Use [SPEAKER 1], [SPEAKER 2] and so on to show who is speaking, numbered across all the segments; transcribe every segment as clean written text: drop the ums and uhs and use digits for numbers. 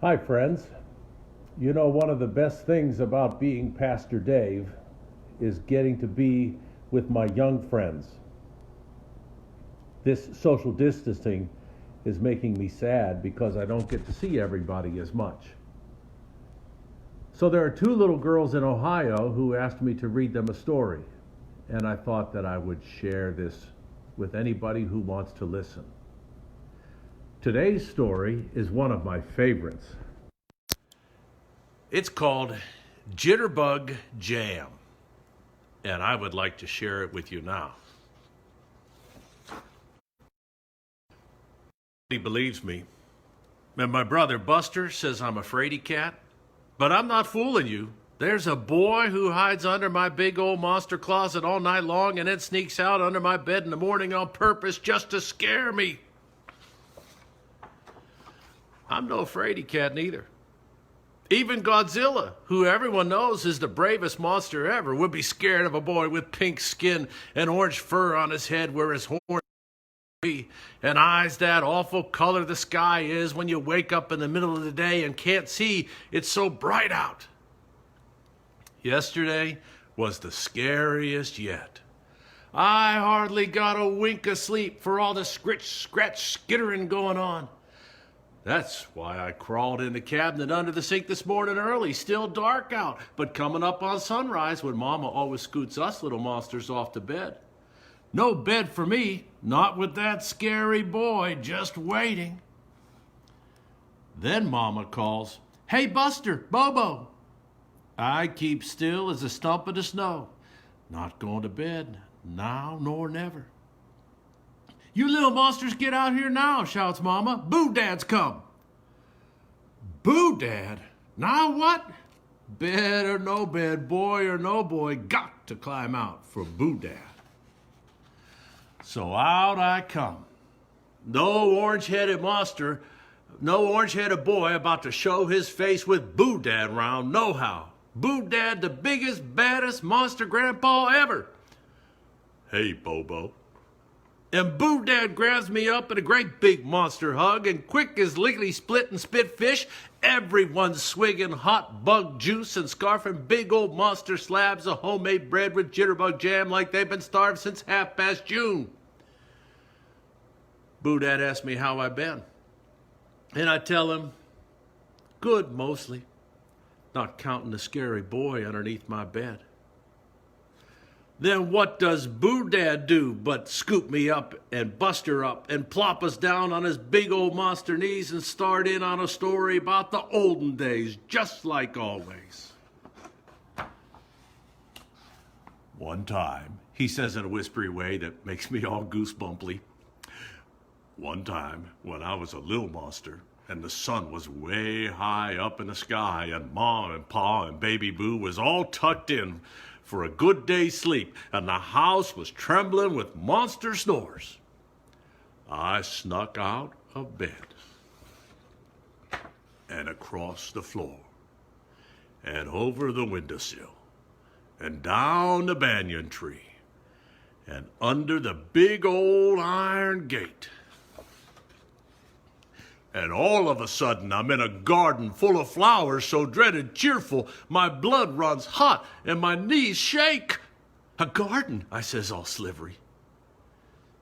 [SPEAKER 1] Hi, friends. You know, one of the best things about being Pastor Dave is getting to be with my young friends. This social distancing is making me sad because I don't get to see everybody as much. So there are two little girls in Ohio who asked me to read them a story, and I thought that I would share this with anybody who wants to listen. Today's story is one of my favorites. It's called Jitterbug Jam, and I would like to share it with you now. He believes me, and my brother Buster says I'm a fraidy cat, but I'm not fooling you. There's a boy who hides under my big old monster closet all night long and then sneaks out under my bed in the morning on purpose just to scare me. I'm no fraidy cat neither. Even Godzilla, who everyone knows is the bravest monster ever, would be scared of a boy with pink skin and orange fur on his head where his horns be, and eyes that awful color the sky is when you wake up in the middle of the day and can't see, it's so bright out. Yesterday was the scariest yet. I hardly got a wink of sleep for all the scratch, skittering going on. That's why I crawled in the cabinet under the sink this morning early, still dark out, but coming up on sunrise when Mama always scoots us little monsters off to bed. No bed for me, not with that scary boy just waiting. Then Mama calls, "Hey Buster, Bobo." I keep still as a stump of the snow, not going to bed, now nor never. "You little monsters get out here now," shouts Mama. "Boo Dad's come." Boo Dad? Now what? Bed or no bed, boy or no boy, got to climb out for Boo Dad. So out I come. No orange-headed monster, no orange-headed boy about to show his face with Boo Dad round, nohow. Boo Dad, the biggest, baddest monster grandpa ever. "Hey, Bobo." And Boo Dad grabs me up in a great big monster hug, and quick as lickety split and spit fish, everyone's swigging hot bug juice and scarfing big old monster slabs of homemade bread with jitterbug jam like they've been starved since half-past June. Boo Dad asks me how I've been, and I tell him, good mostly, not counting the scary boy underneath my bed. Then what does Boo Dad do but scoop me up and Buster up and plop us down on his big old monster knees and start in on a story about the olden days, just like always. "One time," he says in a whispery way that makes me all goosebumply, "one time when I was a little monster and the sun was way high up in the sky and Ma and Pa and Baby Boo was all tucked in for a good day's sleep, and the house was trembling with monster snores, I snuck out of bed and across the floor and over the windowsill and down the banyan tree and under the big old iron gate. And all of a sudden, I'm in a garden full of flowers so dreaded cheerful, my blood runs hot and my knees shake." "A garden," I says all slivery.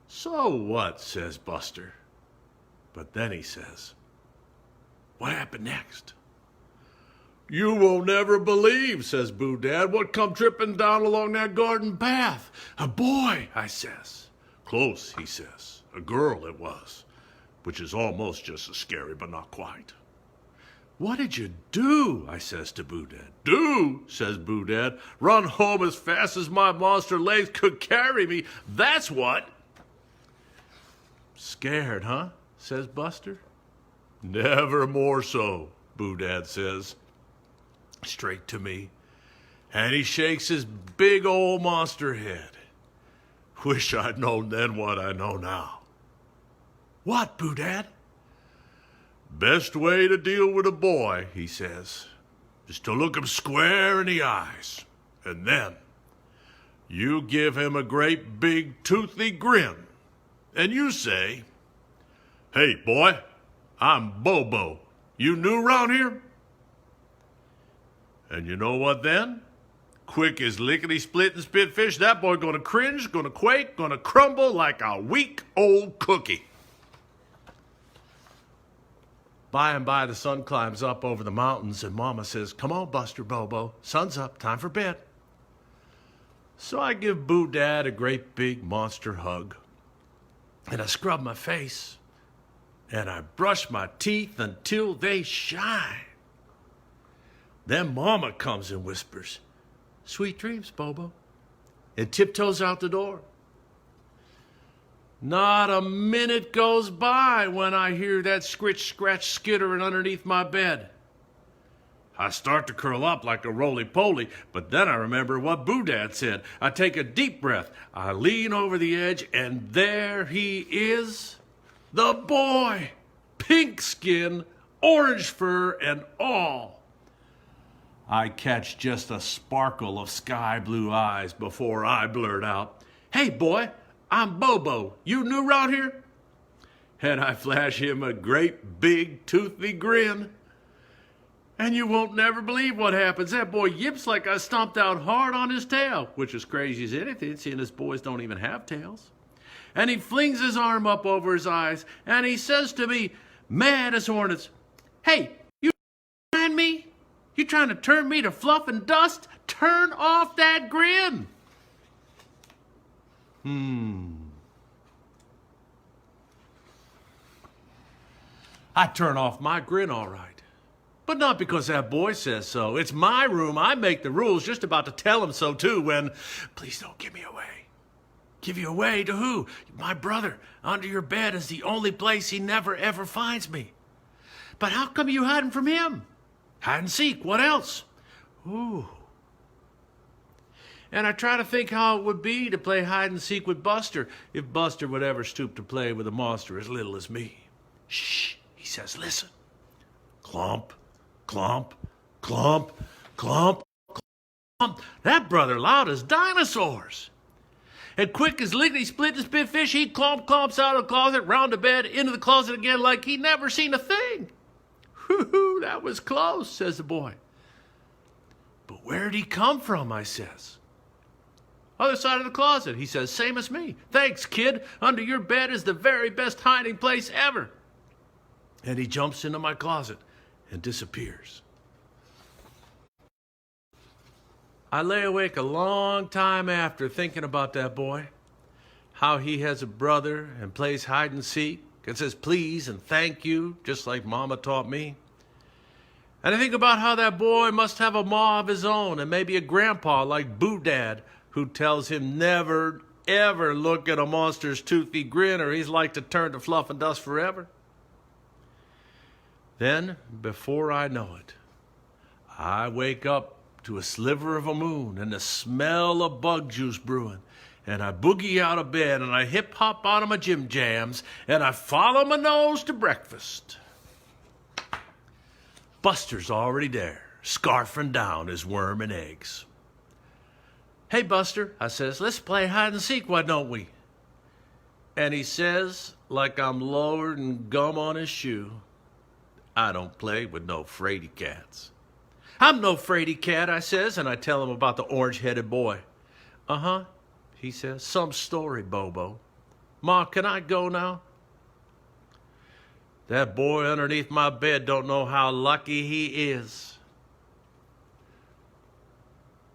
[SPEAKER 1] "So what?" says Buster. But then he says, "What happened next?" "You will never believe," says Boo Dad, "what come tripping down along that garden path." "A boy," I says. "Close," he says. "A girl it was, which is almost just as scary, but not quite." "What did you do?" I says to Boo Dad. "Do?" says Boo Dad. "Run home as fast as my monster legs could carry me. That's what." "Scared, huh?" says Buster. "Never more so," Boo Dad says, straight to me. And he shakes his big old monster head. Wish I'd known then what I know now. "What, Boo Dad?" "Best way to deal with a boy," he says, "is to look him square in the eyes. And then you give him a great big toothy grin. And you say, 'Hey, boy, I'm Bobo, You new round here? And you know what then? Quick as lickety-split and spit fish, that boy gonna cringe, gonna quake, gonna crumble like a weak old cookie. By and by, the sun climbs up over the mountains, and Mama says, "Come on, Buster Bobo, sun's up, time for bed." So I give Boo Dad a great big monster hug, and I scrub my face, and I brush my teeth until they shine. Then Mama comes and whispers, "Sweet dreams, Bobo," and tiptoes out the door. Not a minute goes by when I hear that scritch, scratch, skittering underneath my bed. I start to curl up like a roly-poly, but then I remember what Boo Dad said. I take a deep breath, I lean over the edge, and there he is, the boy, pink skin, orange fur, and all. I catch just a sparkle of sky blue eyes before I blurt out, "Hey, boy, I'm Bobo. You new round here?" And I flash him a great big toothy grin. And you won't never believe what happens. That boy yips like I stomped out hard on his tail, which is crazy as anything, seeing his boys don't even have tails. And he flings his arm up over his eyes, and he says to me, mad as hornets, "Hey, you trying me? You trying to turn me to fluff and dust? Turn off that grin." I turn off my grin all right. But not because that boy says so. It's my room. I make the rules. Just about to tell him so, too, when, "Please don't give me away." "Give you away to who?" "My brother. Under your bed is the only place he never, ever finds me." "But how come you hiding from him?" "Hide and seek. What else?" "Ooh." And I try to think how it would be to play hide and seek with Buster if Buster would ever stoop to play with a monster as little as me. "Shh," he says, "listen." Clump, clump, clump, clump, clump. That brother loud as dinosaurs. And quick as lickety-split and spit fish, he clumps out of the closet, round the bed, into the closet again like he'd never seen a thing. "Whoo-hoo, that was close," says the boy. "But where'd he come from?" I says. "Other side of the closet," he says, "same as me." "Thanks, kid. Under your bed is the very best hiding place ever." And he jumps into my closet and disappears. I lay awake a long time after thinking about that boy, how he has a brother and plays hide and seek and says please and thank you, just like Mama taught me. And I think about how that boy must have a ma of his own and maybe a grandpa like Boo Dad, who tells him never, ever look at a monster's toothy grin or he's like to turn to fluff and dust forever. Then, before I know it, I wake up to a sliver of a moon and the smell of bug juice brewing, and I boogie out of bed and I hip-hop out of my gym jams and I follow my nose to breakfast. Buster's already there, scarfing down his worm and eggs. "Hey, Buster," I says, "let's play hide and seek, why don't we?" And he says, like I'm lowering gum on his shoe, "I don't play with no fraidy cats." "I'm no fraidy cat," I says, and I tell him about the orange-headed boy. "Uh-huh," he says, "some story, Bobo. Ma, can I go now?" That boy underneath my bed don't know how lucky he is.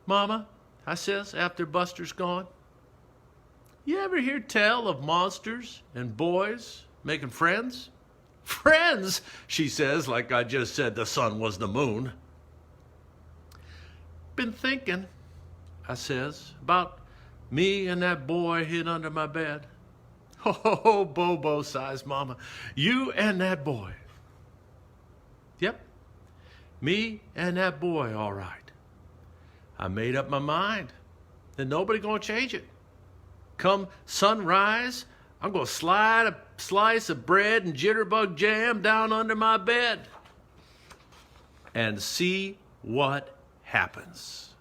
[SPEAKER 1] "Mama," I says, after Buster's gone, "you ever hear tell of monsters and boys making friends?" "Friends," she says, like I just said the sun was the moon. "Been thinking," I says, "about me and that boy hid under my bed." "Oh, Bobo," sighs Mama, "you and that boy." "Yep, me and that boy, all right. I made up my mind, and nobody gonna change it. Come sunrise, I'm gonna slide a slice of bread and jitterbug jam down under my bed and see what happens."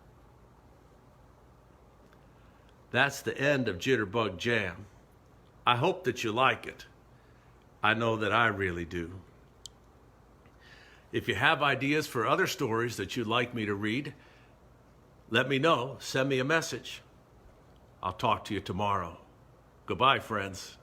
[SPEAKER 1] That's the end of Jitterbug Jam. I hope that you like it. I know that I really do. If you have ideas for other stories that you'd like me to read, let me know. Send me a message. I'll talk to you tomorrow. Goodbye, friends.